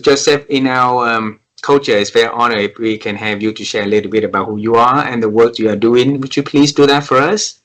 Joseph, in our culture, it's very honored if we can have you to share a little bit about who you are and the work you are doing. Would you please do that for us?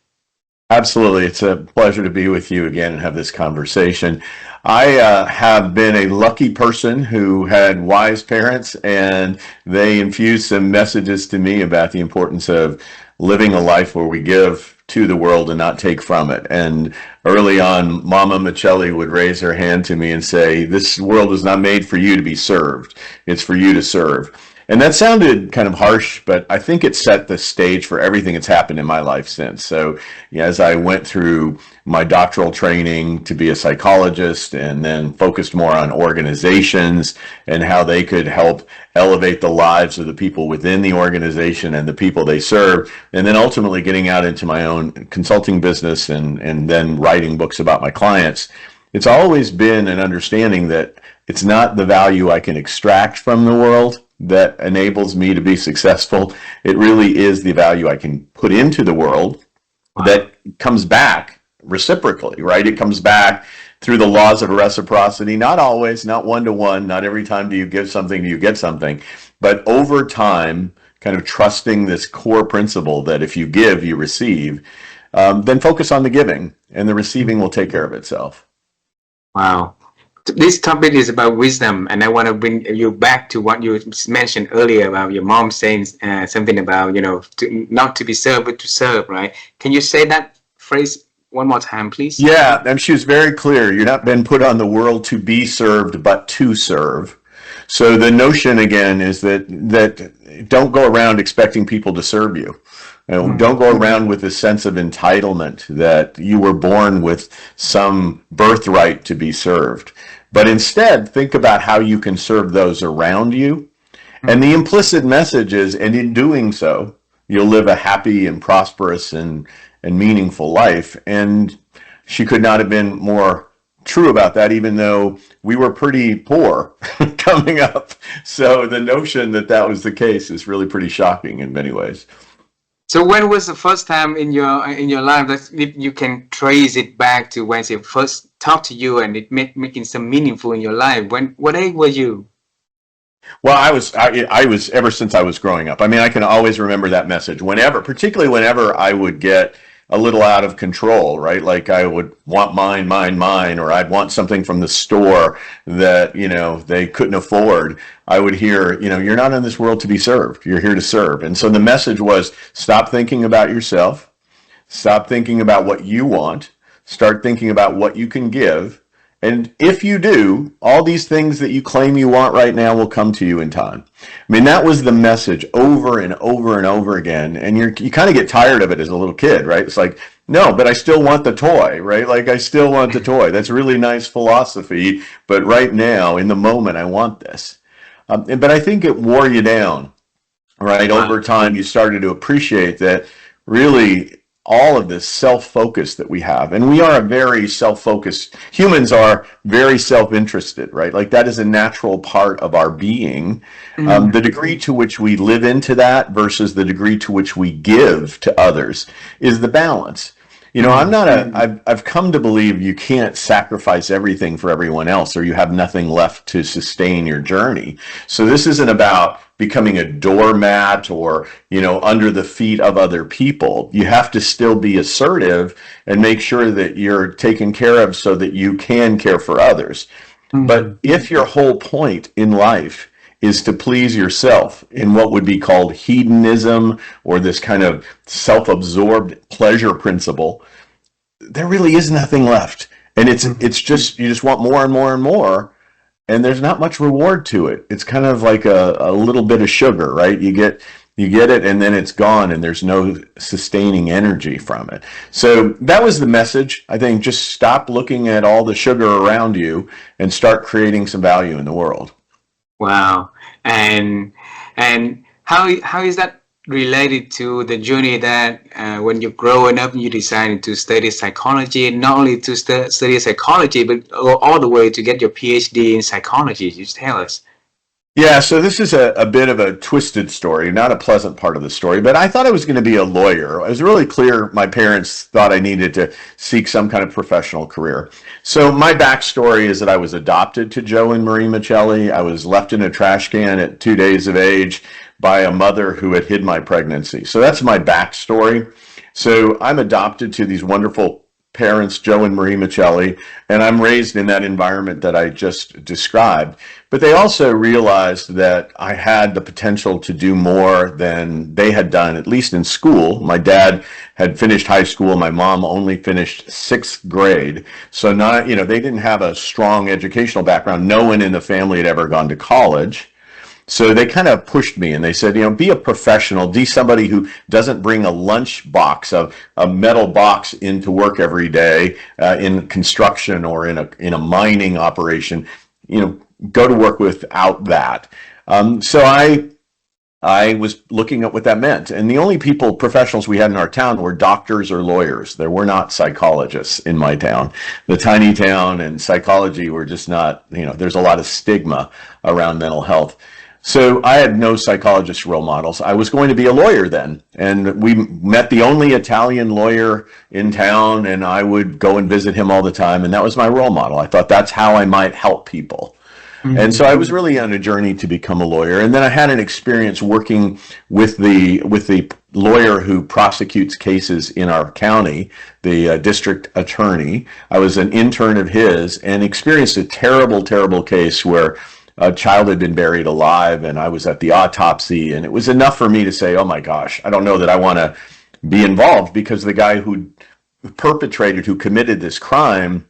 Absolutely. It's a pleasure to be with you again and have this conversation. I have been a lucky person who had wise parents, and they infused some messages to me about the importance of living a life where we give to the world and not take from it. And early on, Mama Michelli would raise her hand to me and say, "This world is not made for you to be served. It's for you to serve." And that sounded kind of harsh, but I think it set the stage for everything that's happened in my life since. So as I went through my doctoral training to be a psychologist and then focused more on organizations and how they could help elevate the lives of the people within the organization and the people they serve, and then ultimately getting out into my own consulting business and then writing books about my clients, it's always been an understanding that it's not the value I can extract from the world that enables me to be successful. It really is the value I can put into the world that comes back reciprocally, right? It comes back through the laws of reciprocity, not always, not one-to-one, not every time do you give something, do you get something, but over time, kind of trusting this core principle that if you give, you receive, then focus on the giving and the receiving will take care of itself. Wow. This topic is about wisdom, and I want to bring you back to what you mentioned earlier about your mom saying something about, not to be served, but to serve, right? Can you say that phrase one more time, please? Yeah, and she was very clear. You're not been put on the world to be served, but to serve. So the notion again is that don't go around expecting people to serve you. Don't go around with a sense of entitlement that you were born with some birthright to be served. But instead, think about how you can serve those around you. And the implicit message is, and in doing so, you'll live a happy and prosperous and meaningful life. And she could not have been more true about that, even though we were pretty poor coming up. So the notion that that was the case is really pretty shocking in many ways. So when was the first time in your life that you can trace it back to when she first talked to you and it making some meaningful in your life? What age were you? Well, I was ever since I was growing up. I mean, I can always remember that message particularly whenever I would get a little out of control, right? Like I would want mine, or I'd want something from the store that, they couldn't afford. I would hear, you're not in this world to be served. You're here to serve. And so the message was, stop thinking about yourself. Stop thinking about what you want. Start thinking about what you can give. And if you do, all these things that you claim you want right now will come to you in time. I mean, that was the message over and over and over again. And you kind of get tired of it as a little kid, right? It's like, no, but I still want the toy, right? Like, I still want the toy. That's really nice philosophy. But right now, in the moment, I want this. But I think it wore you down, right? Over time, you started to appreciate that really all of this self-focus that we have, and we are a very self-focused, humans are very self-interested, right? Like that is a natural part of our being. The degree to which we live into that versus the degree to which we give to others is the balance. I've come to believe you can't sacrifice everything for everyone else or you have nothing left to sustain your journey. So this isn't about becoming a doormat or, under the feet of other people. You have to still be assertive and make sure that you're taken care of so that you can care for others. But if your whole point in life is to please yourself in what would be called hedonism or this kind of self-absorbed pleasure principle, there really is nothing left. And it's just, you just want more and more and more, and there's not much reward to it. It's kind of like a little bit of sugar, right? You get it and then it's gone and there's no sustaining energy from it. So that was the message. I think just stop looking at all the sugar around you and start creating some value in the world. Wow. And how is that related to the journey that when you're growing up you decided to study psychology, not only to study psychology but all the way to get your Ph.D. in psychology? Just tell us. Yeah, so this is a bit of a twisted story, not a pleasant part of the story, but I thought I was going to be a lawyer. It was really clear my parents thought I needed to seek some kind of professional career. So my backstory is that I was adopted to Joe and Marie Michelli. I was left in a trash can at 2 days of age by a mother who had hid my pregnancy. So that's my backstory. So I'm adopted to these wonderful parents, Joe and Marie Michelli, and I'm raised in that environment that I just described. But they also realized that I had the potential to do more than they had done, at least in school. My dad had finished high school. My mom only finished sixth grade. So not, they didn't have a strong educational background. No one in the family had ever gone to college. So they kind of pushed me and they said, be a professional, be somebody who doesn't bring a lunch box, a metal box into work every day in construction or in a mining operation, go to work without that. So I was looking at what that meant. And the only professionals we had in our town were doctors or lawyers. There were not psychologists in my town. The tiny town and psychology were just not, there's a lot of stigma around mental health. So I had no psychologist role models. I was going to be a lawyer then. And we met the only Italian lawyer in town, and I would go and visit him all the time. And that was my role model. I thought that's how I might help people. Mm-hmm. And so I was really on a journey to become a lawyer. And then I had an experience working with the lawyer who prosecutes cases in our county, the district attorney. I was an intern of his and experienced a terrible, terrible case where a child had been buried alive, and I was at the autopsy, and it was enough for me to say, oh my gosh, I don't know that I want to be involved, because the guy who committed this crime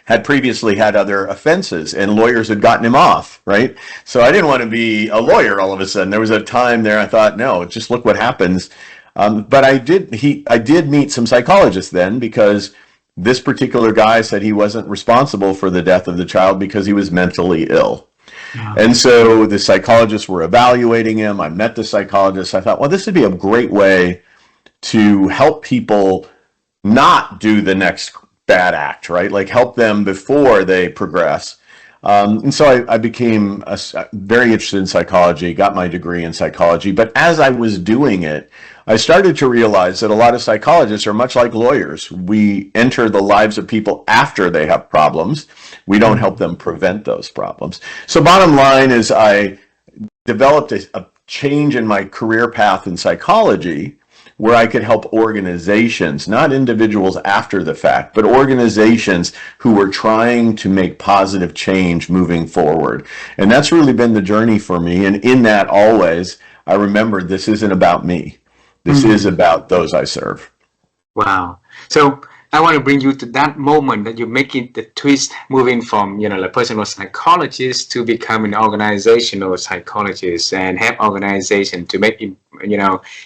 had previously had other offenses, and lawyers had gotten him off, right? So I didn't want to be a lawyer all of a sudden. There was a time there I thought, no, just look what happens. But I did meet some psychologists then, because this particular guy said he wasn't responsible for the death of the child because he was mentally ill. And so the psychologists were evaluating him. I met the psychologist. I thought, well, this would be a great way to help people not do the next bad act, right? Like help them before they progress. And so I became very interested in psychology, got my degree in psychology. But as I was doing it, I started to realize that a lot of psychologists are much like lawyers. We enter the lives of people after they have problems. We don't help them prevent those problems. So bottom line is I developed a change in my career path in psychology where I could help organizations, not individuals after the fact, but organizations who were trying to make positive change moving forward. And that's really been the journey for me. And in that, always, I remembered this isn't about me. This is about those I serve. Wow. So I want to bring you to that moment that you're making the twist, moving from, a personal psychologist to become an organizational psychologist and help organization to make,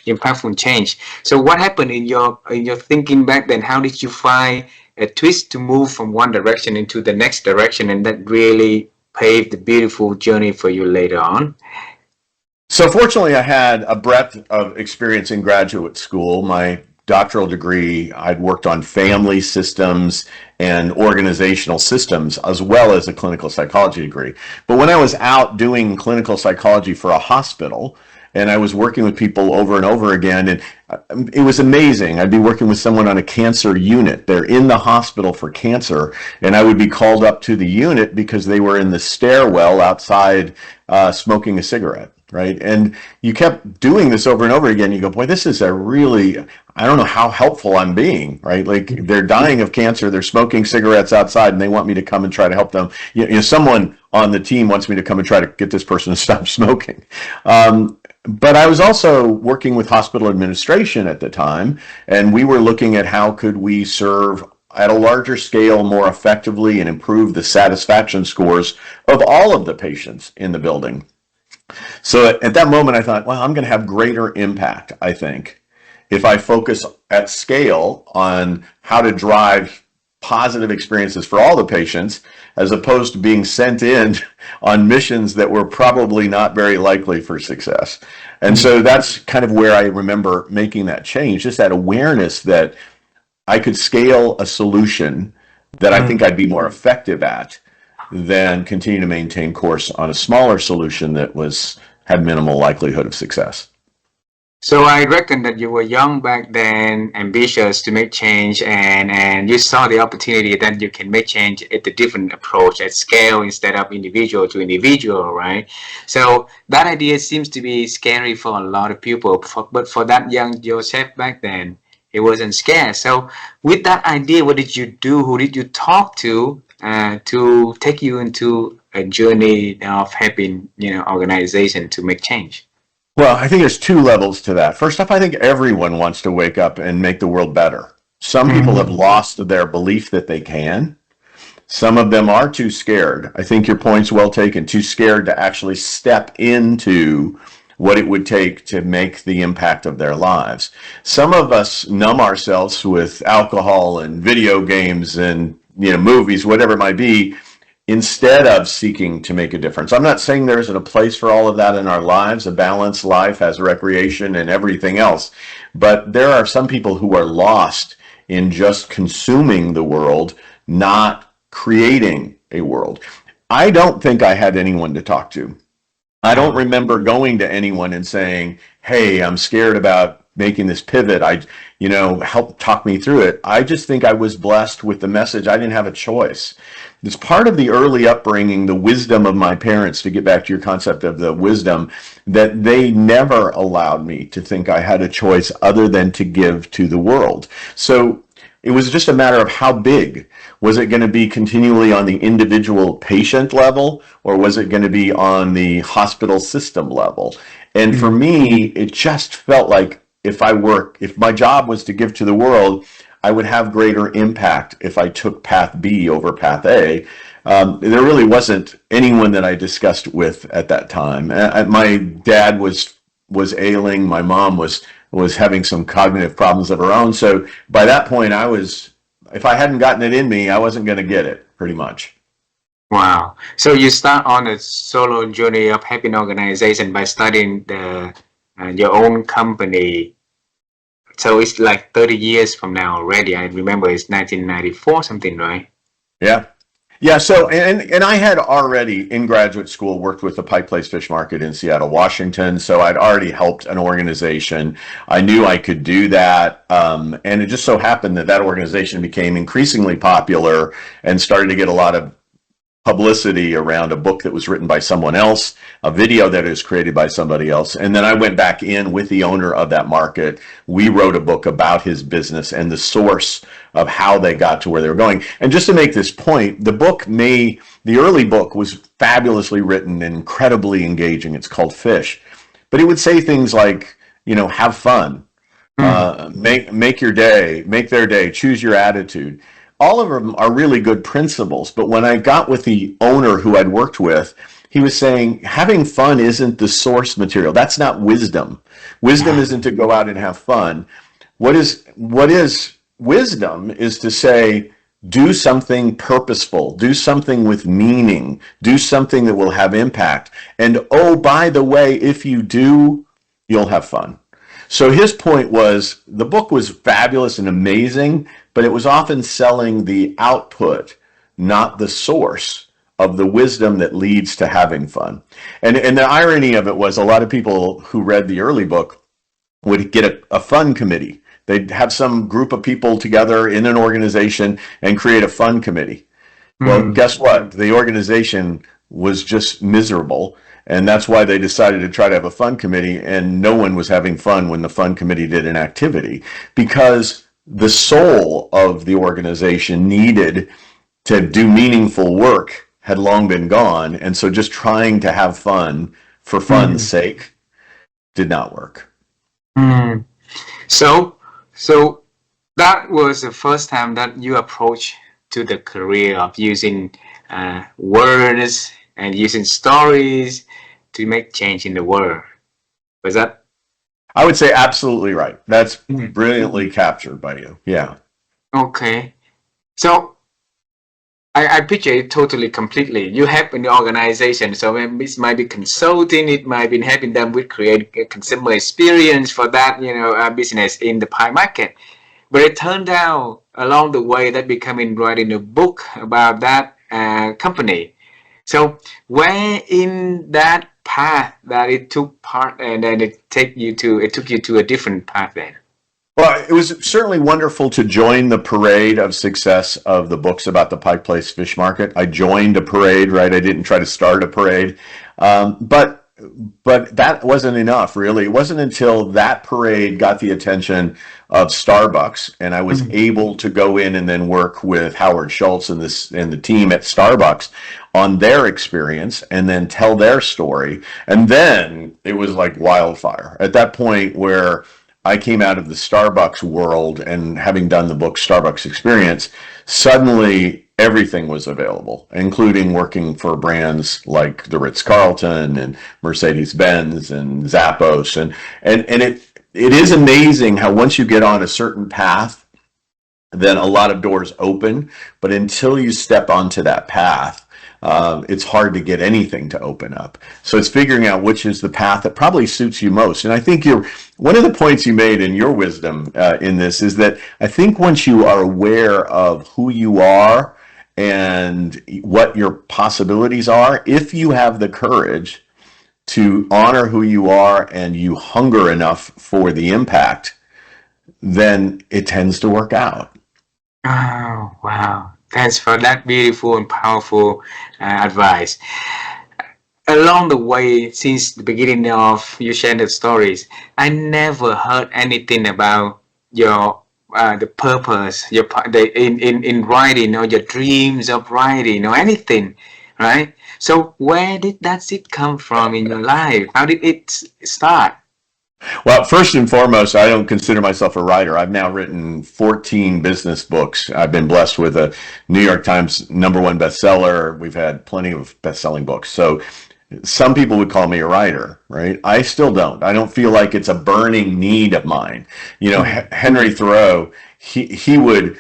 impactful change. So what happened in your thinking back then? How did you find a twist to move from one direction into the next direction, and that really paved the beautiful journey for you later on? So fortunately, I had a breadth of experience in graduate school. My doctoral degree, I'd worked on family systems and organizational systems, as well as a clinical psychology degree. But when I was out doing clinical psychology for a hospital, and I was working with people over and over again, and it was amazing. I'd be working with someone on a cancer unit. They're in the hospital for cancer, and I would be called up to the unit because they were in the stairwell outside smoking a cigarette. Right. And you kept doing this over and over again. You go, boy, this is I don't know how helpful I'm being, right? Like they're dying of cancer. They're smoking cigarettes outside and they want me to come and try to help them. Someone on the team wants me to come and try to get this person to stop smoking. But I was also working with hospital administration at the time, and we were looking at how could we serve at a larger scale more effectively and improve the satisfaction scores of all of the patients in the building. So at that moment, I thought, well, I'm going to have greater impact, I think, if I focus at scale on how to drive positive experiences for all the patients, as opposed to being sent in on missions that were probably not very likely for success. And so that's kind of where I remember making that change, just that awareness that I could scale a solution that I think I'd be more effective at than continue to maintain course on a smaller solution that had minimal likelihood of success. So I reckon that you were young back then, ambitious to make change, and you saw the opportunity that you can make change at a different approach, at scale instead of individual to individual, right? So that idea seems to be scary for a lot of people, but for that young Joseph back then, it wasn't scared. So with that idea, what did you do? Who did you talk to take you into a journey of helping, organization to make change? Well, I think there's two levels to that. First off, I think everyone wants to wake up and make the world better. Some people have lost their belief that they can. Some of them are too scared. I think your point's well taken. Too scared to actually step into what it would take to make the impact of their lives. Some of us numb ourselves with alcohol and video games and movies, whatever it might be, instead of seeking to make a difference. I'm not saying there isn't a place for all of that in our lives. A balanced life has recreation and everything else. But there are some people who are lost in just consuming the world, not creating a world. I don't think I had anyone to talk to. I don't remember going to anyone and saying, hey, I'm scared about making this pivot. Help talk me through it. I just think I was blessed with the message. I didn't have a choice. It's part of the early upbringing, the wisdom of my parents, to get back to your concept of the wisdom, that they never allowed me to think I had a choice other than to give to the world. So it was just a matter of how big. Was it going to be continually on the individual patient level, or was it going to be on the hospital system level? And for me, it just felt like if my job was to give to the world, I would have greater impact if I took path B over path A. There really wasn't anyone that I discussed with at that time. My dad was ailing. My mom was having some cognitive problems of her own. So by that point, if I hadn't gotten it in me, I wasn't going to get it, pretty much. Wow. So you start on a solo journey of helping organization by starting your own company. So it's like 30 years from now already. I remember it's 1994 something, right? Yeah. Yeah, so and I had already in graduate school worked with the Pike Place Fish Market in Seattle, Washington. So I'd already helped an organization. I knew I could do that, and it just so happened that organization became increasingly popular and started to get a lot of publicity around a book that was written by someone else, a video that is created by somebody else. And then I went back in with the owner of that market. We wrote a book about his business and the source of how they got to where they were going. And just to make this point, the early book was fabulously written and incredibly engaging. It's called Fish. But it would say things like, have fun, make your day, make their day, choose your attitude. All of them are really good principles, but when I got with the owner who I'd worked with, he was saying having fun isn't the source material. That's not wisdom. Wisdom isn't to go out and have fun. What is wisdom is to say, do something purposeful, do something with meaning, do something that will have impact. And oh, by the way, if you do, you'll have fun. So his point was the book was fabulous and amazing, but it was often selling the output, not the source of the wisdom that leads to having fun. And the irony of it was a lot of people who read the early book would get a fun committee. They'd have some group of people together in an organization and create a fun committee. Well, guess what? The organization was just miserable. And that's why they decided to try to have a fun committee, and no one was having fun when the fun committee did an activity, because the soul of the organization needed to do meaningful work had long been gone. And so just trying to have fun for fun's sake did not work. So that was the first time that you approached to the career of using words and using stories to make change in the world. Was that? I would say absolutely right. That's brilliantly captured by you. Yeah. Okay. So I picture it totally, completely. You help in the organization, so it might be consulting, it might be helping them with create a consumer experience for that, business in the pie market. But it turned out along the way that becoming writing a book about that company. So where in that path that it took part and then it took you to a different path then? Well, it was certainly wonderful to join the parade of success of the books about the Pike Place Fish Market. I joined a parade, right? I didn't try to start a parade, but that wasn't enough, really. It wasn't until that parade got the attention of Starbucks, and I was able to go in and then work with Howard Schultz and the team at Starbucks on their experience, and then tell their story. And then it was like wildfire at that point where I came out of the Starbucks world, and having done the book Starbucks Experience, suddenly everything was available, including working for brands like the Ritz-Carlton and Mercedes-Benz and Zappos. And it is amazing how once you get on a certain path, then a lot of doors open. But until you step onto that path, it's hard to get anything to open up. So it's figuring out which is the path that probably suits you most. And I think one of the points you made in your wisdom in this is that I think once you are aware of who you are and what your possibilities are, if you have the courage to honor who you are and you hunger enough for the impact, then it tends to work out. Oh, wow. Thanks for that beautiful and powerful advice. Along the way, since the beginning of you sharing the stories, I never heard anything about your the purpose, in writing, or your dreams of writing, or anything, right? So where did that seed come from in your life? How did it start? Well, first and foremost, I don't consider myself a writer. I've now written 14 business books. I've been blessed with a New York Times #1 bestseller. We've had plenty of best-selling books. So some people would call me a writer, right? I still don't. I don't feel like it's a burning need of mine. You know, Henry Thoreau, he would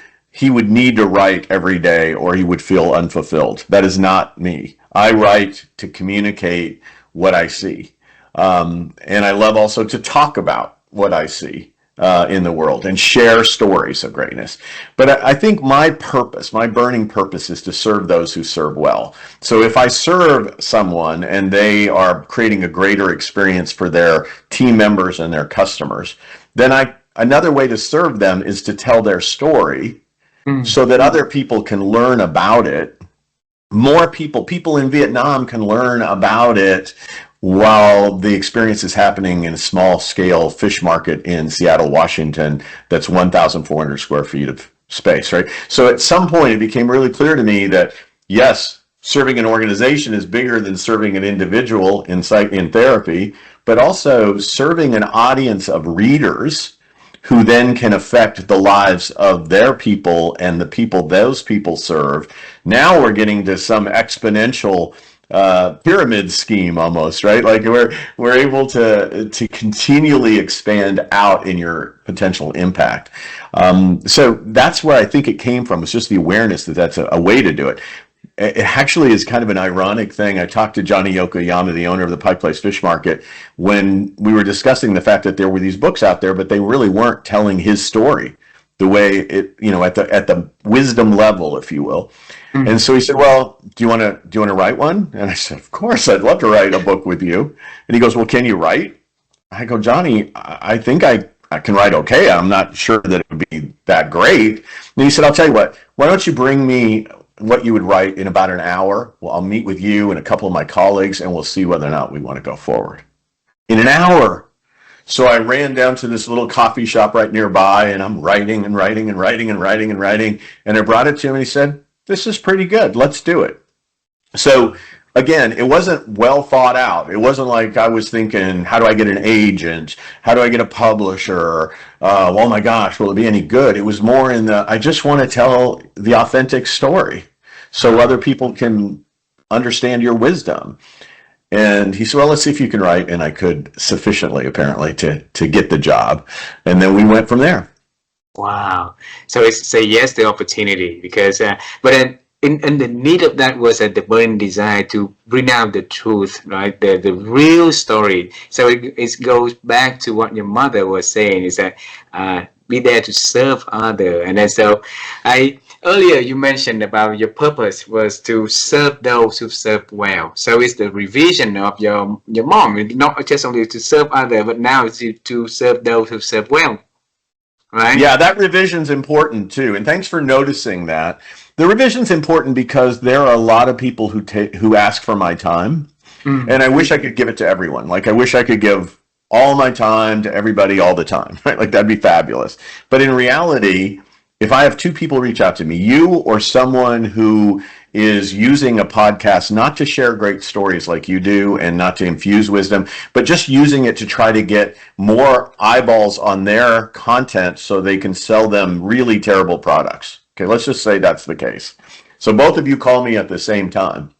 need to write every day or he would feel unfulfilled. That is not me. I write to communicate what I see. And I love also to talk about what I see in the world and share stories of greatness. But I think my purpose, my burning purpose, is to serve those who serve well. So if I serve someone and they are creating a greater experience for their team members and their customers, then another way to serve them is to tell their story so that other people can learn about it. More people in Vietnam can learn about it while the experience is happening in a small scale fish market in Seattle, Washington, that's 1,400 square feet of space, right? So at some point it became really clear to me that yes, serving an organization is bigger than serving an individual in therapy, but also serving an audience of readers who then can affect the lives of their people and the people those people serve. Now we're getting to some exponential pyramid scheme almost, right? Like we're able to continually expand out in your potential impact. So that's where I think it came from. It's just the awareness that that's a way to do it. It actually is kind of an ironic thing. I talked to Johnny Yokoyama, the owner of the Pike Place Fish Market, when we were discussing the fact that there were these books out there, but they really weren't telling his story the way it, at the wisdom level, if you will. And so he said, "Well, do you want to write one?" And I said, "Of course, I'd love to write a book with you." And he goes, "Well, can you write?" I go, "Johnny, I think I can write okay. I'm not sure that it would be that great." And he said, "I'll tell you what, why don't you bring me what you would write in about an hour? Well, I'll meet with you and a couple of my colleagues and we'll see whether or not we want to go forward." In an hour. So I ran down to this little coffee shop right nearby and I'm writing and writing and writing and writing and writing. And I brought it to him and he said, "This is pretty good. Let's do it." So again, it wasn't well thought out. It wasn't like I was thinking, how do I get an agent? How do I get a publisher? Oh my gosh, will it be any good? It was more in I just want to tell the authentic story so other people can understand your wisdom. And he said, "Well, let's see if you can write." And I could sufficiently, apparently, to get the job. And then we went from there. Wow. So it's say yes to opportunity because, but then in the need of that was the burning desire to bring out the truth, right? The real story. So it goes back to what your mother was saying is that be there to serve other. And then so I earlier you mentioned about your purpose was to serve those who serve well. So it's the revision of your mom. It's not just only to serve other, but now it's to serve those who serve well, right? Yeah, that revision's important too. And thanks for noticing that. The revision's important because there are a lot of people who ask for my time, and I wish I could give it to everyone. Like I wish I could give all my time to everybody all the time, right? Like that'd be fabulous. But in reality, if I have two people reach out to me, you or someone who is using a podcast not to share great stories like you do and not to infuse wisdom, but just using it to try to get more eyeballs on their content so they can sell them really terrible products. Okay, let's just say that's the case. So both of you call me at the same time.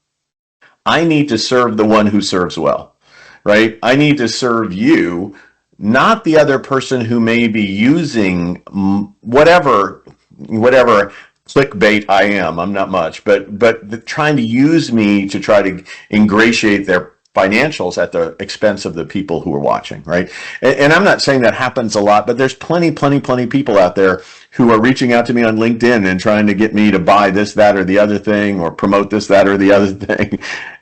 I need to serve the one who serves well, right? I need to serve you, not the other person who may be using whatever clickbait I am. I'm not much, but trying to use me to try to ingratiate their financials at the expense of the people who are watching, right? And I'm not saying that happens a lot, but there's plenty people out there who are reaching out to me on LinkedIn and trying to get me to buy this, that, or the other thing, or promote this, that, or the other thing.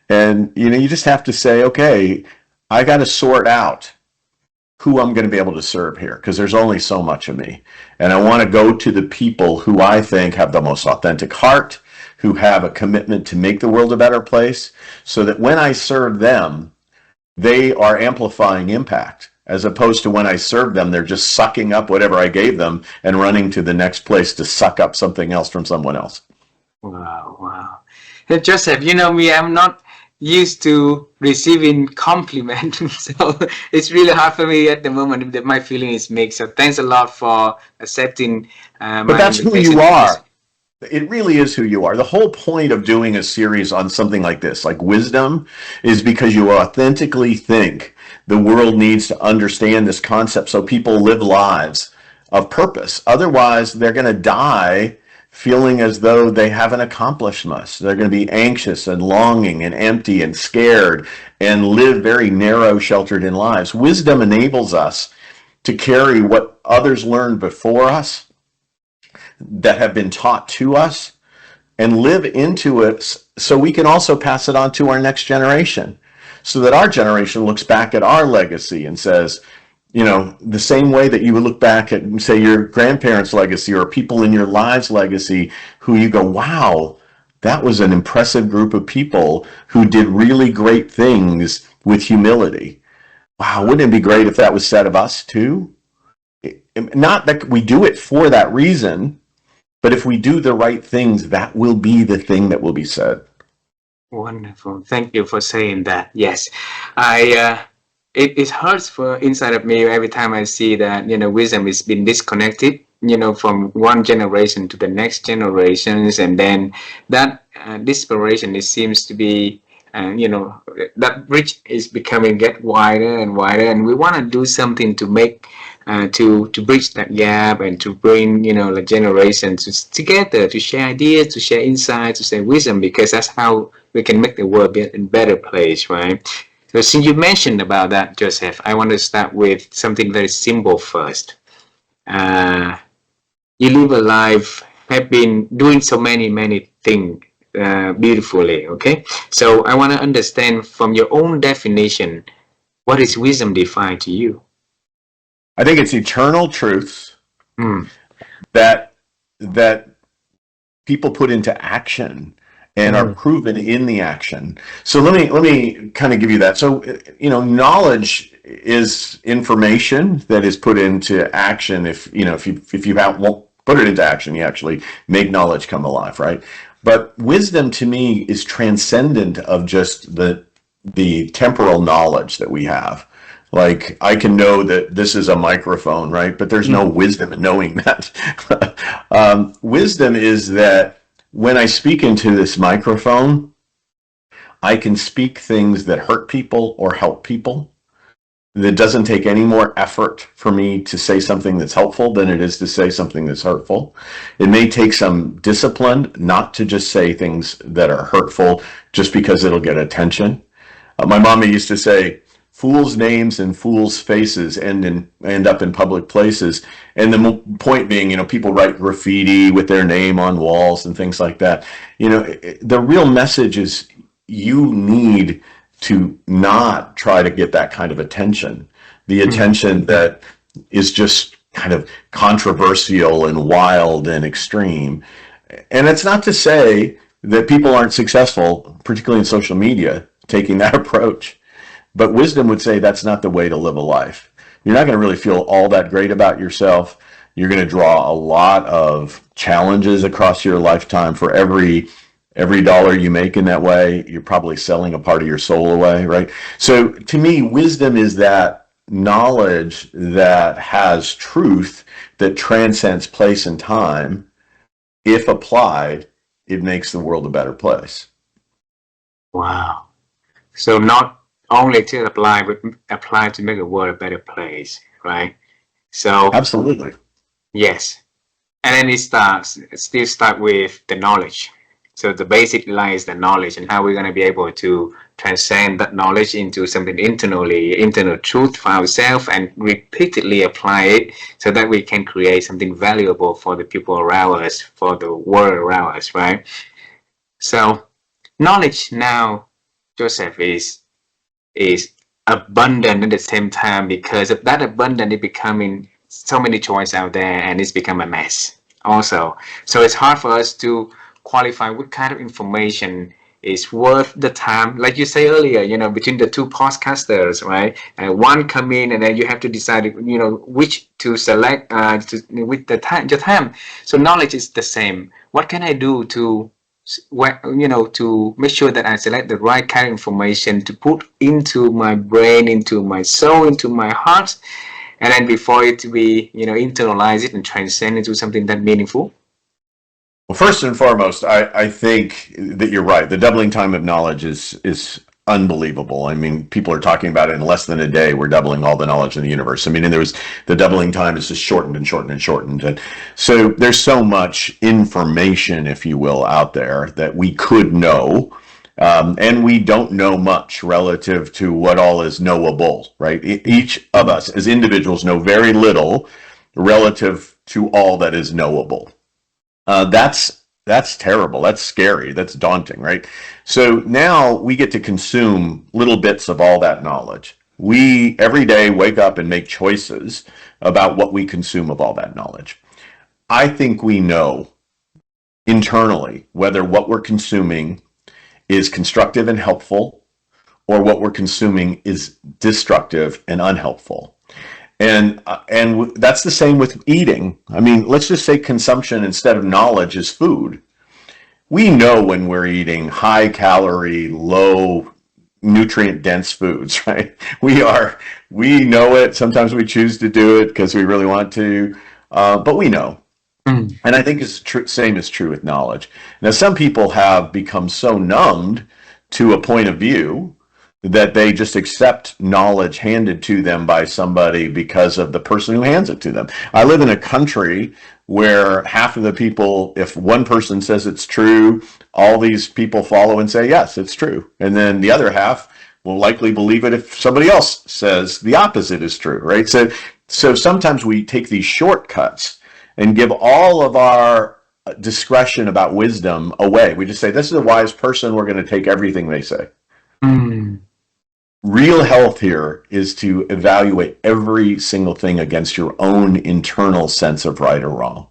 And, you just have to say, okay, I got to sort out who I'm going to be able to serve here, because there's only so much of me. And I want to go to the people who I think have the most authentic heart, who have a commitment to make the world a better place, so that when I serve them, they are amplifying impact, as opposed to when I serve them, they're just sucking up whatever I gave them and running to the next place to suck up something else from someone else. Wow, wow. Hey, Joseph, you know me, I'm not used to receiving compliments, so it's really hard for me at the moment. That my feeling is mixed. So thanks a lot for accepting But my that's who invitation. you are. It really is who you are. The whole point of doing a series on something like this, like wisdom, is because you authentically think the world needs to understand this concept so people live lives of purpose. Otherwise, they're going to die feeling as though they haven't accomplished much. They're going to be anxious and longing and empty and scared and live very narrow, sheltered in lives. Wisdom enables us to carry what others learned before us, that have been taught to us, and live into it so we can also pass it on to our next generation, so that our generation looks back at our legacy and says, the same way that you would look back at, say, your grandparents' legacy or people in your lives' legacy, who you go, wow, that was an impressive group of people who did really great things with humility. Wow, wouldn't it be great if that was said of us too? Not that we do it for that reason, but if we do the right things, that will be the thing that will be said. Wonderful. Thank you for saying that. Yes, it hurts for inside of me every time I see that wisdom is being disconnected from one generation to the next generations, and then that desperation, it seems to be that bridge is becoming get wider and wider, and we want to do something to make to bridge that gap and to bring the generations together, to share ideas, to share insights, to share wisdom, because that's how we can make the world a better place, right? So since you mentioned about that, Joseph, I want to start with something very simple first. You live a life, have been doing so many things beautifully, okay? So I want to understand from your own definition, what is wisdom defined to you? I think it's eternal truths that people put into action and are proven in the action. So let me kind of give you that. So knowledge is information that is put into action. If you won't put it into action, you actually make knowledge come alive, right? But wisdom to me is transcendent of just the temporal knowledge that we have. Like, I can know that this is a microphone, right? But there's no wisdom in knowing that. Wisdom is that when I speak into this microphone, I can speak things that hurt people or help people. It doesn't take any more effort for me to say something that's helpful than it is to say something that's hurtful. It may take some discipline not to just say things that are hurtful just because it'll get attention. My mama used to say, fools' names and fools' faces end up in public places. And the point being, people write graffiti with their name on walls and things like that. The real message is you need to not try to get that kind of attention. The attention that is just kind of controversial and wild and extreme. And it's not to say that people aren't successful, particularly in social media, taking that approach. But wisdom would say that's not the way to live a life. You're not going to really feel all that great about yourself. You're going to draw a lot of challenges across your lifetime. For every dollar you make in that way, you're probably selling a part of your soul away, right? So to me, wisdom is that knowledge that has truth that transcends place and time. If applied, it makes the world a better place. Wow. So not only to apply, but apply to make the world a better place, right? So absolutely. Yes. And then it still start with the knowledge. So the basic lies the knowledge, and how we're going to be able to transcend that knowledge into something internal truth for ourselves, and repeatedly apply it so that we can create something valuable for the people around us, for the world around us, right? So knowledge now, Joseph, is abundant at the same time. Because of that abundance, it becoming so many choices out there, and it's become a mess also. So it's hard for us to qualify what kind of information is worth the time. Like you say earlier, between the two podcasters, right? And one come in, and then you have to decide, which to select with the time. So knowledge is the same. What can I do to make sure that I select the right kind of information to put into my brain, into my soul, into my heart, and then before it to be, internalize it and transcend into something that meaningful? Well, first and foremost, I think that you're right. The doubling time of knowledge is unbelievable. I mean, people are talking about it in less than a day. We're doubling all the knowledge in the universe. I mean, and there was the doubling time is just shortened and shortened and shortened. And so there's so much information, if you will, out there that we could know. And we don't know much relative to what all is knowable, right? Each of us as individuals know very little relative to all that is knowable. That's terrible. That's scary. That's daunting, right? So now we get to consume little bits of all that knowledge. We every day wake up and make choices about what we consume of all that knowledge. I think we know internally whether what we're consuming is constructive and helpful, or what we're consuming is destructive and unhelpful. And that's the same with eating. I mean, let's just say consumption instead of knowledge is food. We know when we're eating high calorie, low nutrient dense foods, right? We know it. Sometimes we choose to do it because we really want to, but we know. And I think the same is true with knowledge. Now, some people have become so numbed to a point of view that they just accept knowledge handed to them by somebody because of the person who hands it to them. I live in a country where half of the people, if one person says it's true, all these people follow and say, yes, it's true. And then the other half will likely believe it if somebody else says the opposite is true, right? So sometimes we take these shortcuts and give all of our discretion about wisdom away. We just say, this is a wise person, we're going to take everything they say. Real health here is to evaluate every single thing against your own internal sense of right or wrong.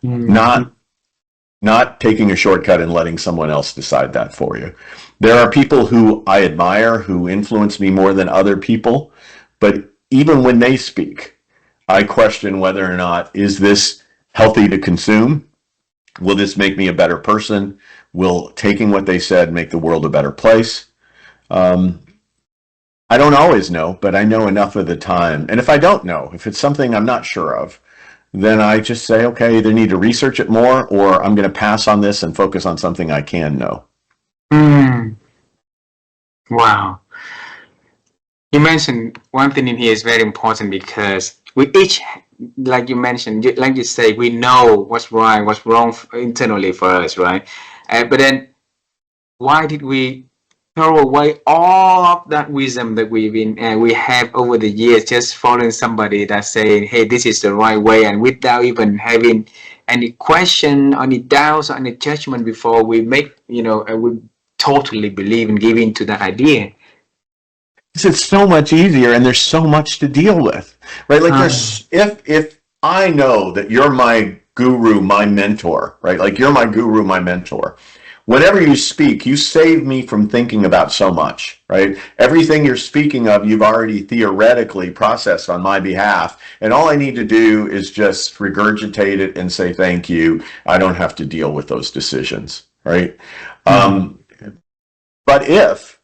Not taking a shortcut and letting someone else decide that for you. There are people who I admire, who influence me more than other people, but even when they speak, I question whether or not, is this healthy to consume? Will this make me a better person? Will taking what they said make the world a better place? I don't always know, but I know enough of the time. And if I don't know, if it's something I'm not sure of, then I just say, okay, either need to research it more, or I'm going to pass on this and focus on something I can know. Wow. You mentioned one thing in here is very important, because we each, like you mentioned, like you say, we know what's right, what's wrong internally for us, right? But then why did we throw away all of that wisdom that we have over the years, just following somebody that's saying, "Hey, this is the right way," and without even having any question, any doubts, or any judgment before we make, we totally believe and give in to that idea. It's so much easier, and there's so much to deal with, right? Like there's if I know that you're my guru, my mentor, right? Like you're my guru, my mentor. Whenever you speak, you save me from thinking about so much, right? Everything you're speaking of, you've already theoretically processed on my behalf. And all I need to do is just regurgitate it and say, thank you. I don't have to deal with those decisions, right? But if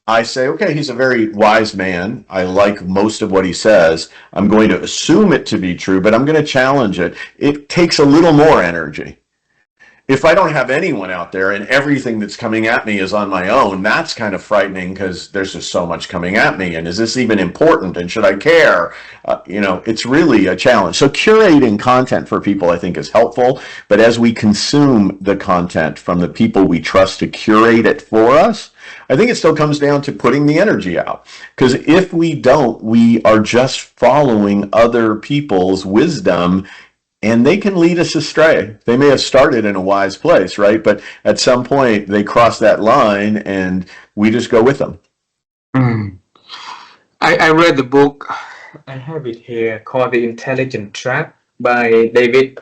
I say, okay, he's a very wise man, I like most of what he says, I'm going to assume it to be true, but I'm going to challenge it. It takes a little more energy. If I don't have anyone out there and everything that's coming at me is on my own, that's kind of frightening because there's just so much coming at me. And is this even important? And should I care? It's really a challenge. So curating content for people, I think, is helpful. But as we consume the content from the people we trust to curate it for us, I think it still comes down to putting the energy out. Because if we don't, we are just following other people's wisdom, and they can lead us astray. They may have started in a wise place, right? But at some point, they cross that line, and we just go with them. I read the book. I have it here, called "The Intelligent Trap" by David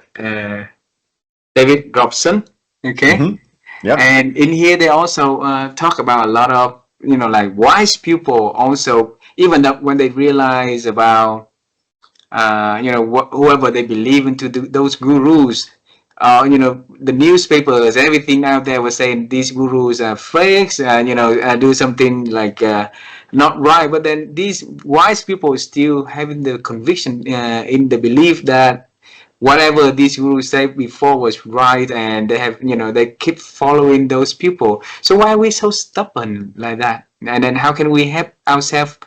Robson. Okay. Mm-hmm. Yep. And in here, they also talk about a lot of, like wise people also, even that when they realize about, whoever they believe into those gurus, the newspapers, everything out there was saying these gurus are fakes, and, do something like not right. But then these wise people still having the conviction in the belief that whatever these gurus said before was right, and they have, they keep following those people. So why are we so stubborn like that? And then how can we help ourselves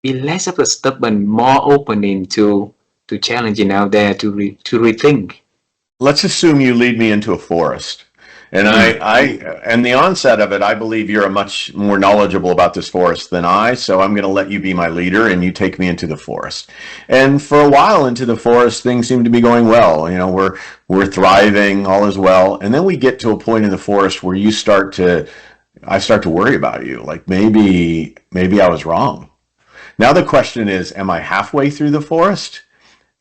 be less of a stubborn, more opening to challenging out there, to rethink? Let's assume you lead me into a forest. And and the onset of it, I believe you're much more knowledgeable about this forest than I, so I'm going to let you be my leader and you take me into the forest. And for a while into the forest, things seem to be going well. We're thriving, all is well. And then we get to a point in the forest where I start to worry about you. Like maybe I was wrong. Now the question is, am I halfway through the forest?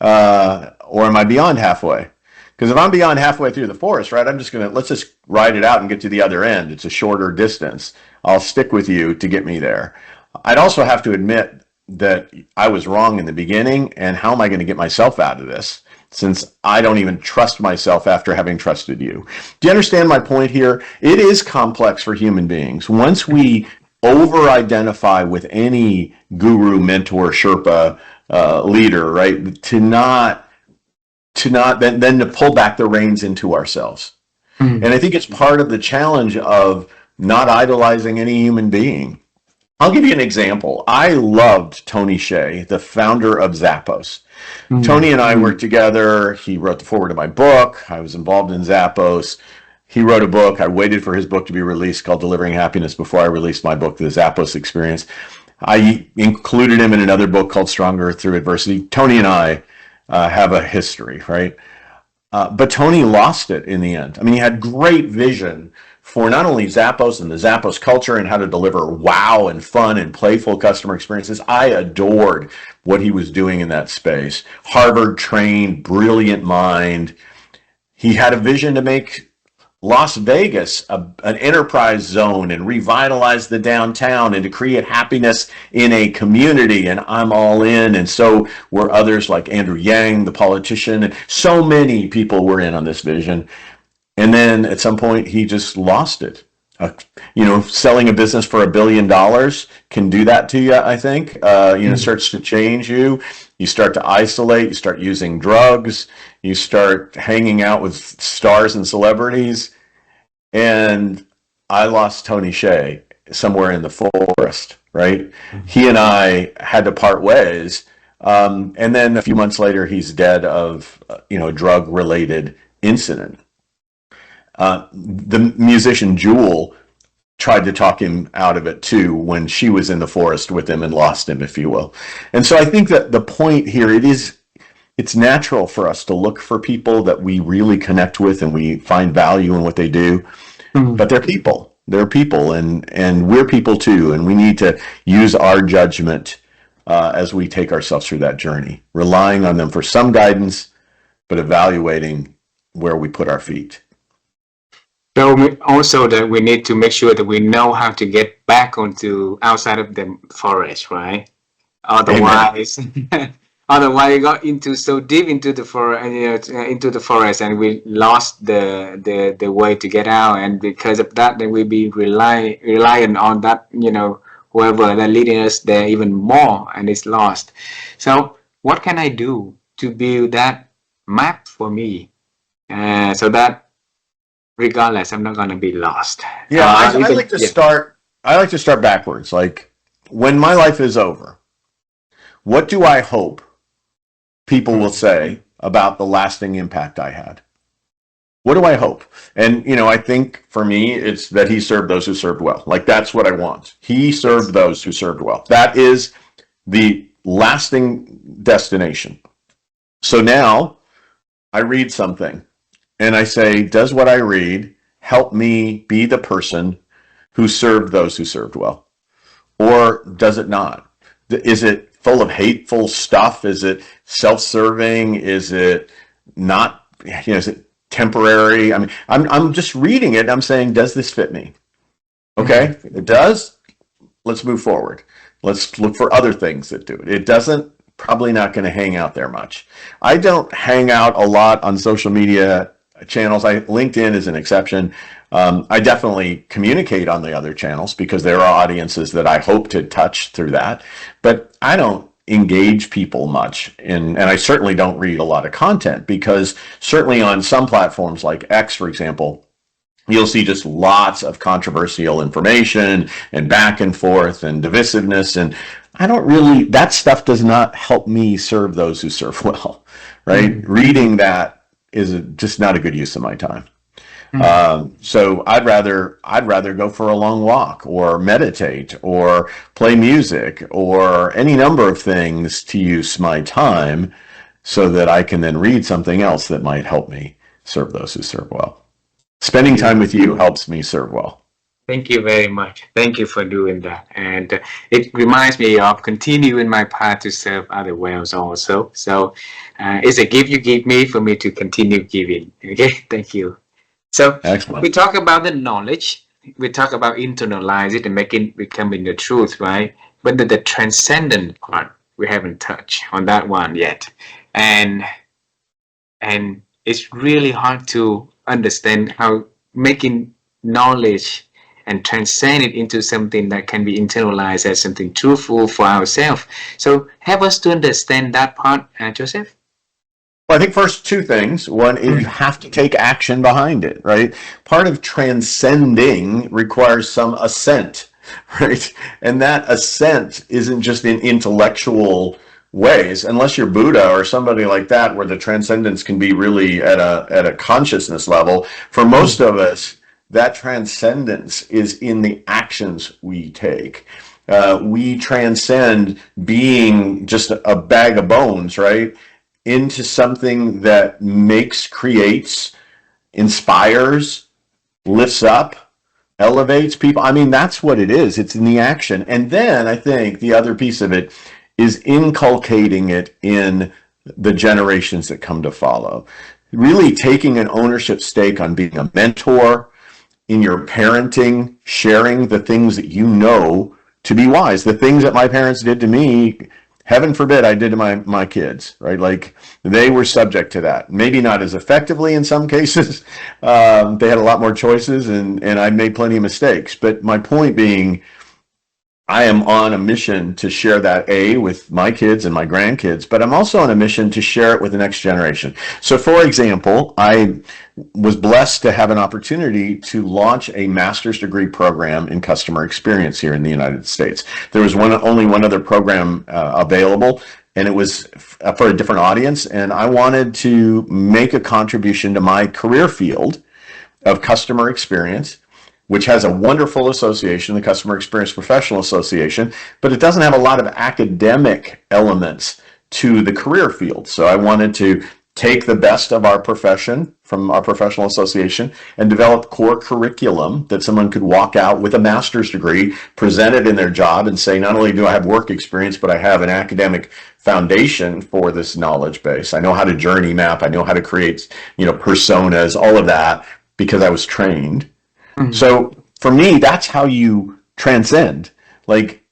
Or am I beyond halfway? Because if I'm beyond halfway through the forest, right, let's just ride it out and get to the other end. It's a shorter distance. I'll stick with you to get me there. I'd also have to admit that I was wrong in the beginning, and how am I going to get myself out of this, since I don't even trust myself after having trusted you? Do you understand my point here? It is complex for human beings. Once we over-identify with any guru, mentor, Sherpa, leader, right, to not then to pull back the reins into ourselves. And I think it's part of the challenge of not idolizing any human being. I'll give you an example. I loved Tony Hsieh, the founder of Zappos. Tony and I worked together. He wrote the foreword to my book. I was involved in Zappos. He wrote a book. I waited for his book to be released called Delivering Happiness before I released my book, The Zappos Experience. I included him in another book called Stronger Through Adversity. Tony and I have a history, right? But Tony lost it in the end. I mean, he had great vision for not only Zappos and the Zappos culture and how to deliver wow and fun and playful customer experiences. I adored what he was doing in that space. Harvard trained, brilliant mind. He had a vision to make Las Vegas an enterprise zone and revitalize the downtown and to create happiness in a community, and I'm all in. And so were others like Andrew Yang, the politician, and so many people were in on this vision. And then at some point he just lost it. Selling a business for $1 billion can do that to you, I think. Starts to change you. You start to isolate, you start using drugs, you start hanging out with stars and celebrities. And I lost Tony Hsieh somewhere in the forest, right? He and I had to part ways. And then a few months later, he's dead of, a drug-related incident. The musician Jewel tried to talk him out of it too when she was in the forest with him and lost him, if you will. And so I think that the point here, it's natural for us to look for people that we really connect with and we find value in what they do, but they're people. They're people, and we're people too, and we need to use our judgment as we take ourselves through that journey, relying on them for some guidance, but evaluating where we put our feet. So also that we need to make sure that we know how to get back onto outside of the forest, right? Otherwise, otherwise we got into so deep into the forest, and we lost the way to get out, and because of that, then we be reliant on that, whoever that leading us there even more, and it's lost. So what can I do to build that map for me, so that regardless, I'm not going to be lost. Yeah, I like to start. I like to start backwards. Like, when my life is over, what do I hope people will say about the lasting impact I had? What do I hope? And I think for me, it's that he served those who served well. Like, that's what I want. He served those who served well. That is the lasting destination. So now I read something, and I say, does what I read help me be the person who served those who served well? Or does it not? Is it full of hateful stuff? Is it self-serving? Is it not, is it temporary? I mean, I'm just reading it. I'm saying, does this fit me? Okay, if it does, let's move forward. Let's look for other things that do it. It doesn't, probably not going to hang out there much. I don't hang out a lot on social media channels. LinkedIn is an exception. I definitely communicate on the other channels because there are audiences that I hope to touch through that, but I don't engage people much, and I certainly don't read a lot of content, because certainly on some platforms like X, for example, you'll see just lots of controversial information and back and forth and divisiveness, and that stuff does not help me serve those who serve well, right? Reading that is just not a good use of my time. So I'd rather go for a long walk, or meditate, or play music, or any number of things to use my time, so that I can then read something else that might help me serve those who serve well. Spending time with you helps me serve well. Thank you very much. Thank you for doing that. And it reminds me of continuing my path to serve other wells also. So it's a gift you give me for me to continue giving. Okay, thank you. So excellent. We talk about the knowledge. We talk about internalize it and make it becoming the truth, right? But the transcendent part, we haven't touched on that one yet. And it's really hard to understand how making knowledge and transcend it into something that can be internalized as something truthful for ourselves. So help us to understand that part, Joseph. Well, I think first two things. One is you have to take action behind it, right? Part of transcending requires some assent, right? And that assent isn't just in intellectual ways, unless you're Buddha or somebody like that, where the transcendence can be really at a consciousness level. For most of us, that transcendence is in the actions we take. We transcend being just a bag of bones, right, into something that makes, creates, inspires, lifts up, elevates people. I mean, that's what it is. It's in the action. And then I think the other piece of it is inculcating it in the generations that come to follow. Really taking an ownership stake on being a mentor in your parenting, sharing the things that you know to be wise. The things that my parents did to me, heaven forbid I did to my kids, right? Like, they were subject to that. Maybe not as effectively in some cases. They had a lot more choices, and I made plenty of mistakes. But my point being, I am on a mission to share that with my kids and my grandkids, but I'm also on a mission to share it with the next generation. So, for example, I was blessed to have an opportunity to launch a master's degree program in customer experience here in the United States. There was only one other program available, and it was for a different audience, and I wanted to make a contribution to my career field of customer experience which has a wonderful association, the Customer Experience Professional Association, but it doesn't have a lot of academic elements to the career field. So I wanted to take the best of our profession from our professional association and develop core curriculum that someone could walk out with a master's degree, present it in their job and say, not only do I have work experience, but I have an academic foundation for this knowledge base. I know how to journey map. I know how to create, personas, all of that, because I was trained. Mm-hmm. So for me, that's how you transcend. Like,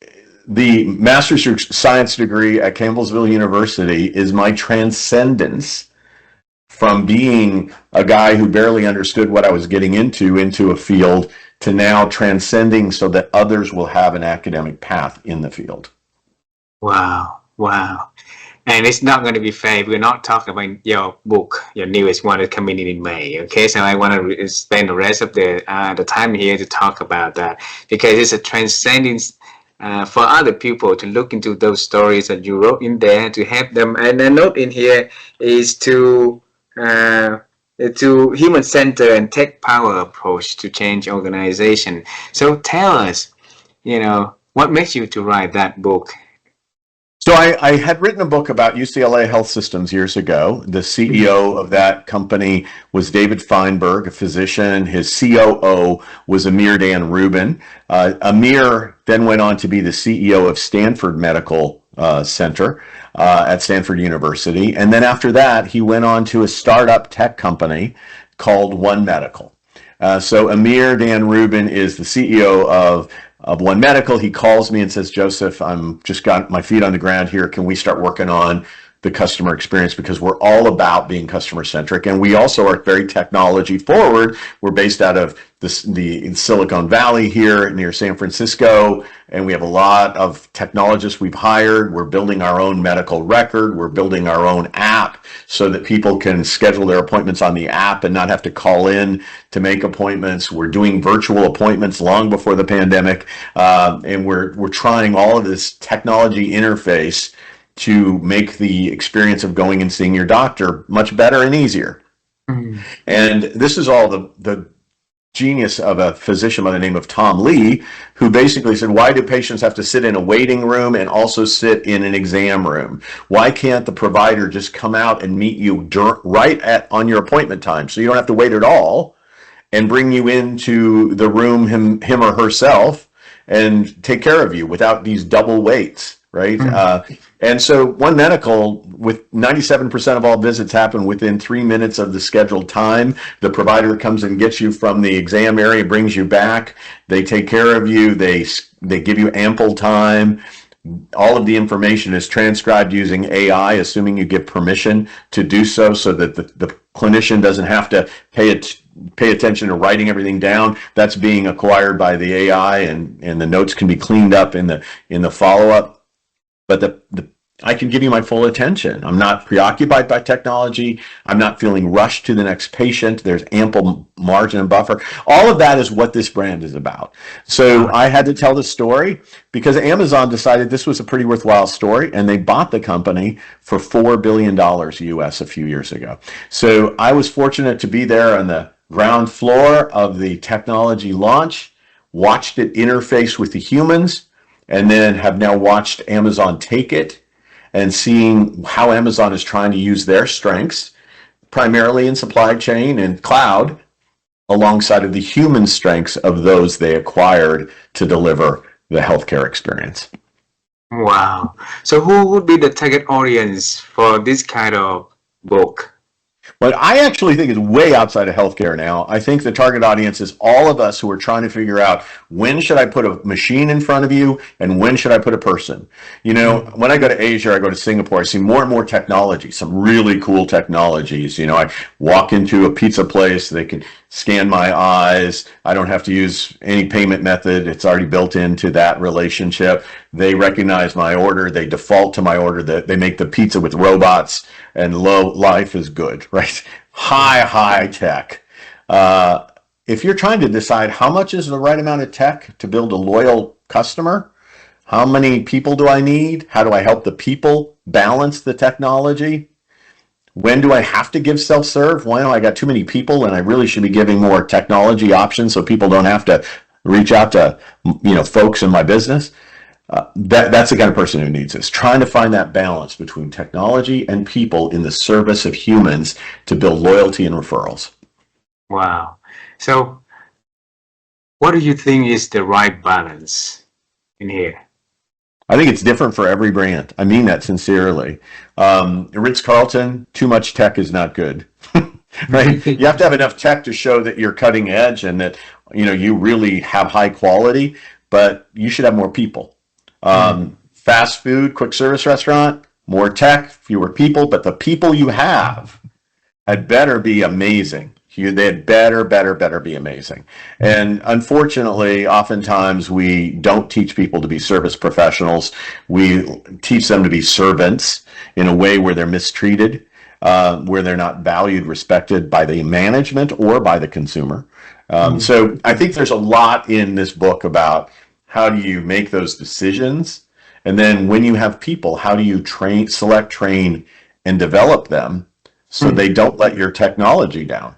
the Master's of Science degree at Campbellsville University is my transcendence from being a guy who barely understood what I was getting into a field, to now transcending so that others will have an academic path in the field. Wow. And it's not going to be fair. We're not talking about your book, your newest one that's coming in May. Okay, so I want to spend the rest of the time here to talk about that, because it's a transcendence for other people to look into those stories that you wrote in there, to help them. And a note in here is to human-centered and tech power approach to change organization. So tell us, what makes you to write that book? So I had written a book about UCLA Health Systems years ago. The CEO of that company was David Feinberg, a physician. His COO was Amir Dan Rubin. Amir then went on to be the CEO of Stanford Medical Center at Stanford University. And then after that, he went on to a startup tech company called One Medical. So Amir Dan Rubin is the CEO of One Medical. He calls me and says, Joseph, I'm just got my feet on the ground here. Can we start working on the customer experience? Because we're all about being customer centric. And we also are very technology forward. We're based out of the Silicon Valley here near San Francisco. And we have a lot of technologists we've hired. We're building our own medical record. We're building our own app so that people can schedule their appointments on the app and not have to call in to make appointments. We're doing virtual appointments long before the pandemic. And we're trying all of this technology interface to make the experience of going and seeing your doctor much better and easier. Mm-hmm. And this is all the genius of a physician by the name of Tom Lee, who basically said, why do patients have to sit in a waiting room and also sit in an exam room? Why can't the provider just come out and meet you on your appointment time, so you don't have to wait at all, and bring you into the room, him or herself, and take care of you without these double waits, right? Mm-hmm. And so One Medical, with 97% of all visits happen within 3 minutes of the scheduled time. The provider comes and gets you from the exam area, brings you back. They take care of you. They give you ample time. All of the information is transcribed using AI, assuming you give permission to do so that the clinician doesn't have to pay attention to writing everything down. That's being acquired by the AI, and the notes can be cleaned up in the follow-up. But I can give you my full attention. I'm not preoccupied by technology. I'm not feeling rushed to the next patient. There's ample margin and buffer. All of that is what this brand is about. So I had to tell the story because Amazon decided this was a pretty worthwhile story, and they bought the company for $4 billion US a few years ago. So I was fortunate to be there on the ground floor of the technology launch, watched it interface with the humans, and then have now watched Amazon take it and seeing how Amazon is trying to use their strengths, primarily in supply chain and cloud, alongside of the human strengths of those they acquired to deliver the healthcare experience. Wow. So who would be the target audience for this kind of book? But I actually think it's way outside of healthcare now. I think the target audience is all of us who are trying to figure out, when should I put a machine in front of you and when should I put a person? When I go to Asia, I go to Singapore, I see more and more technology, some really cool technologies. I walk into a pizza place, they can scan my eyes. I don't have to use any payment method. It's already built into that relationship. They recognize my order. They default to my order. They make the pizza with robots, and life is good, right? High tech. If you're trying to decide how much is the right amount of tech to build a loyal customer, how many people do I need? How do I help the people balance the technology? When do I have to give self-serve? Well, I got too many people and I really should be giving more technology options so people don't have to reach out to, folks in my business. That's the kind of person who needs this. Trying to find that balance between technology and people in the service of humans to build loyalty and referrals. Wow. So what do you think is the right balance in here? I think it's different for every brand. I mean that sincerely. Ritz-Carlton, too much tech is not good. Right? You have to have enough tech to show that you're cutting edge and that you really have high quality, but you should have more people. Fast food, quick service restaurant, more tech, fewer people, but the people you have had better be amazing. They had better be amazing. And unfortunately, oftentimes we don't teach people to be service professionals. We teach them to be servants in a way where they're mistreated, where they're not valued, respected by the management or by the consumer. So I think there's a lot in this book about how do you make those decisions? And then when you have people, how do you select, train, and develop them so they don't let your technology down?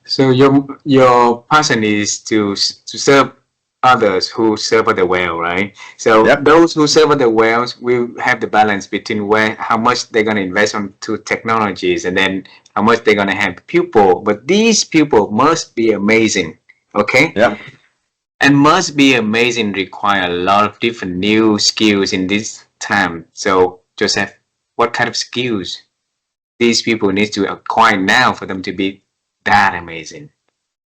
So your passion is to serve others who serve other well, right? So Yep. those who serve other well will have the balance between how much they're going to invest onto technologies and then how much they're going to have people. But these people must be amazing, okay? Yep. And must be amazing require a lot of different new skills in this time. So Joseph, what kind of skills these people need to acquire now for them to be that amazing?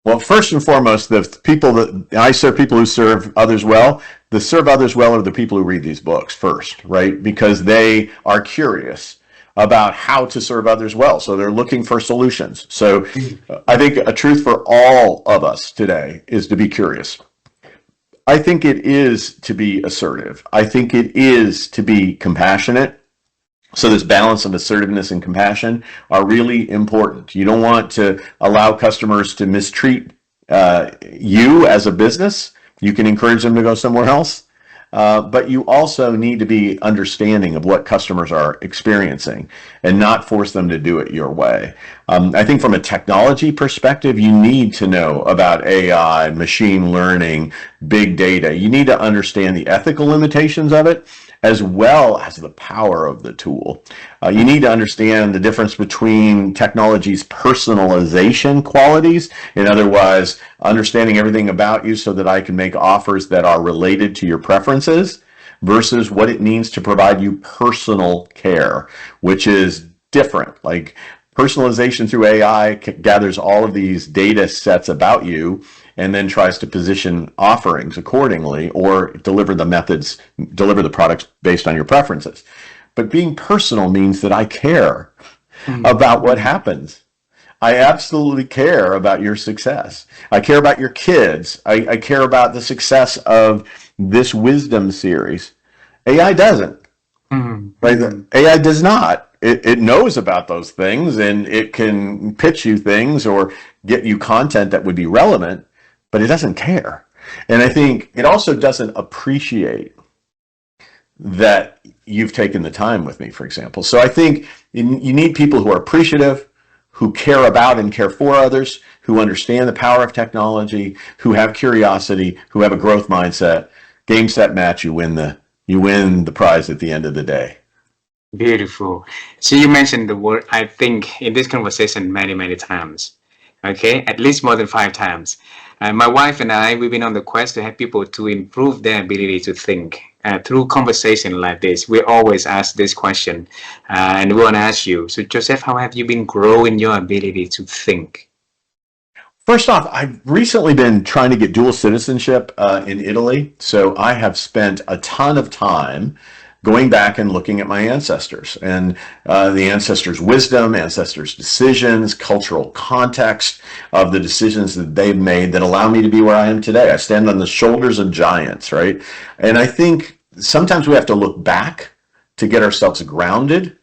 Well, first and foremost, the people that I serve, people who serve others well, the serve others well are the people who read these books first, right? Because they are curious about how to serve others well. So they're looking for solutions. So I think a truth for all of us today is to be curious. I think it is to be assertive. I think it is to be compassionate. So this balance of assertiveness and compassion are really important. You don't want to allow customers to mistreat you as a business. You can encourage them to go somewhere else. But you also need to be understanding of what customers are experiencing and not force them to do it your way. I think from a technology perspective, you need to know about AI, machine learning, big data. You need to understand the ethical limitations of it as well as the power of the tool. You need to understand the difference between technology's personalization qualities and otherwise understanding everything about you so that I can make offers that are related to your preferences versus what it means to provide you personal care, which is different. Like personalization through AI gathers all of these data sets about you and then tries to position offerings accordingly or deliver the products based on your preferences. But being personal means that I care about what happens. I absolutely care about your success. I care about your kids. I care about the success of this wisdom series. AI doesn't. Right? AI does not. It knows about those things and it can pitch you things or get you content that would be relevant, but it doesn't care. And I think it also doesn't appreciate that you've taken the time with me, for example. So I think you need people who are appreciative, who care about and care for others, who understand the power of technology, who have curiosity, who have a growth mindset. Game, set, match, you win the prize at the end of the day. Beautiful. So you mentioned the word, I think, in this conversation many times. Okay, at least more than 5 times. My wife and I, we've been on the quest to have people to improve their ability to think. Through conversation like this, we always ask this question, and we want to ask you. So, Joseph, how have you been growing your ability to think? First off, I've recently been trying to get dual citizenship in Italy, so I have spent a ton of time going back and looking at my ancestors and the ancestors' wisdom, ancestors' decisions, cultural context of the decisions that they've made that allow me to be where I am today. I stand on the shoulders of giants, right? And I think sometimes we have to look back to get ourselves grounded.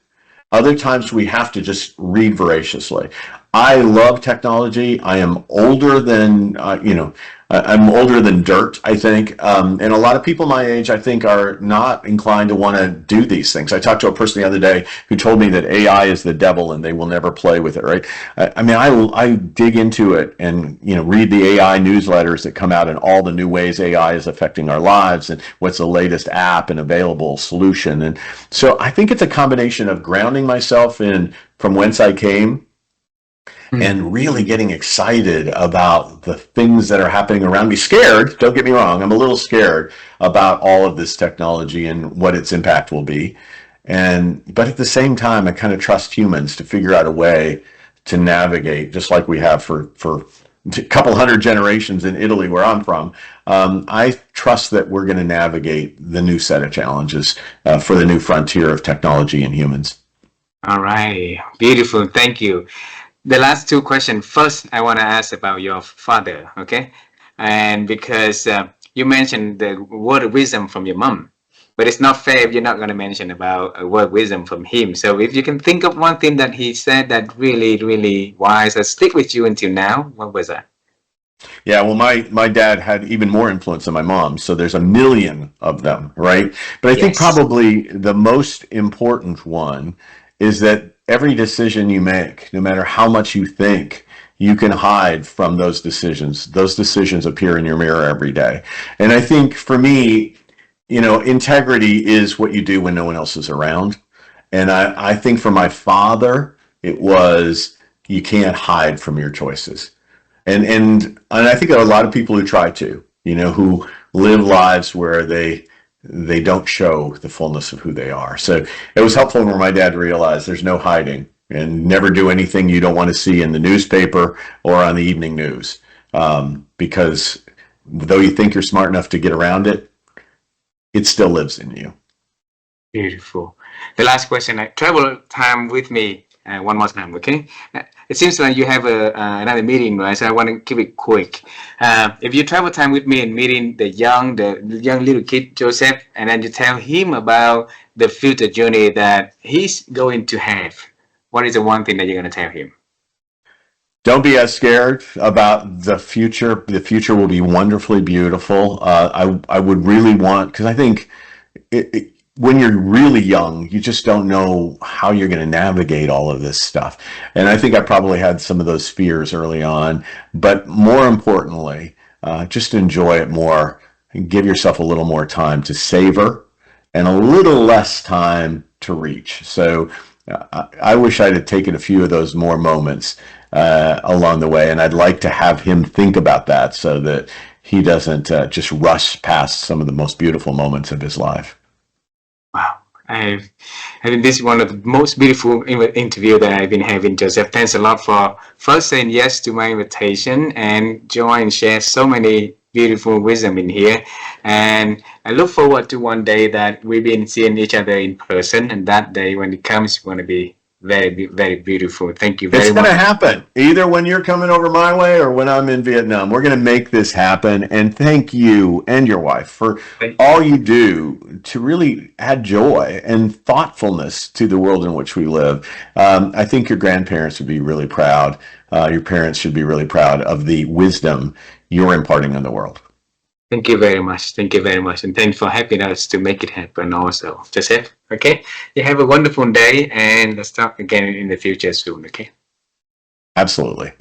Other times we have to just read voraciously. I love technology. I am older than, I'm older than dirt, I think. And a lot of people my age, I think, are not inclined to want to do these things. I talked to a person the other day who told me that AI is the devil and they will never play with it, right? I mean, I dig into it and, read the AI newsletters that come out and all the new ways AI is affecting our lives and what's the latest app and available solution. And so I think it's a combination of grounding myself in from whence I came and really getting excited about the things that are happening around me. Scared, don't get me wrong, I'm a little scared about all of this technology and what its impact will be. But at the same time, I kind of trust humans to figure out a way to navigate, just like we have for a couple hundred generations in Italy, where I'm from. I trust that we're going to navigate the new set of challenges for the new frontier of technology and humans. All right, beautiful. Thank you. The last two questions. First, I want to ask about your father, okay? And because you mentioned the word wisdom from your mom, but it's not fair if you're not going to mention about a word wisdom from him. So if you can think of one thing that he said that really, really wise, or stick with you until now, what was that? Yeah, well, my dad had even more influence than my mom, so there's a million of them, right? But I think Yes. probably the most important one is that every decision you make, no matter how much you think, you can hide from those decisions. Those decisions appear in your mirror every day. And I think for me, integrity is what you do when no one else is around. And I think for my father, it was you can't hide from your choices. And I think there are a lot of people who try to, who live lives where they don't show the fullness of who they are. So it was helpful for my dad to realize there's no hiding and never do anything you don't want to see in the newspaper or on the evening news. Because though you think you're smart enough to get around it, it still lives in you. Beautiful. The last question, travel time with me one more time, okay? It seems like you have another meeting, right? So I want to keep it quick. If you travel time with me and meeting the young little kid, Joseph, and then you tell him about the future journey that he's going to have, what is the one thing that you're going to tell him? Don't be as scared about the future. The future will be wonderfully beautiful. I would really want, because I think when you're really young, you just don't know how you're going to navigate all of this stuff. And I think I probably had some of those fears early on. But more importantly, just enjoy it more and give yourself a little more time to savor and a little less time to reach. So I wish I'd have taken a few of those more moments along the way. And I'd like to have him think about that so that he doesn't just rush past some of the most beautiful moments of his life. Wow. I think this is one of the most beautiful interview that I've been having, Joseph. Thanks a lot for first saying yes to my invitation and join and share so many beautiful wisdom in here. And I look forward to one day that we've been seeing each other in person. And that day, when it comes, it's going to be very, very beautiful. Thank you It's very going much. to happen either when you're coming over my way or when I'm in Vietnam. We're going to make this happen. And thank you and your wife for all you do to really add joy and thoughtfulness to the world in which we live. I think your grandparents would be really proud. Your parents should be really proud of the wisdom you're imparting on the world. Thank you very much. Thank you very much. And thanks for helping us to make it happen also, Joseph. Okay. You have a wonderful day and let's talk again in the future soon. Okay. Absolutely.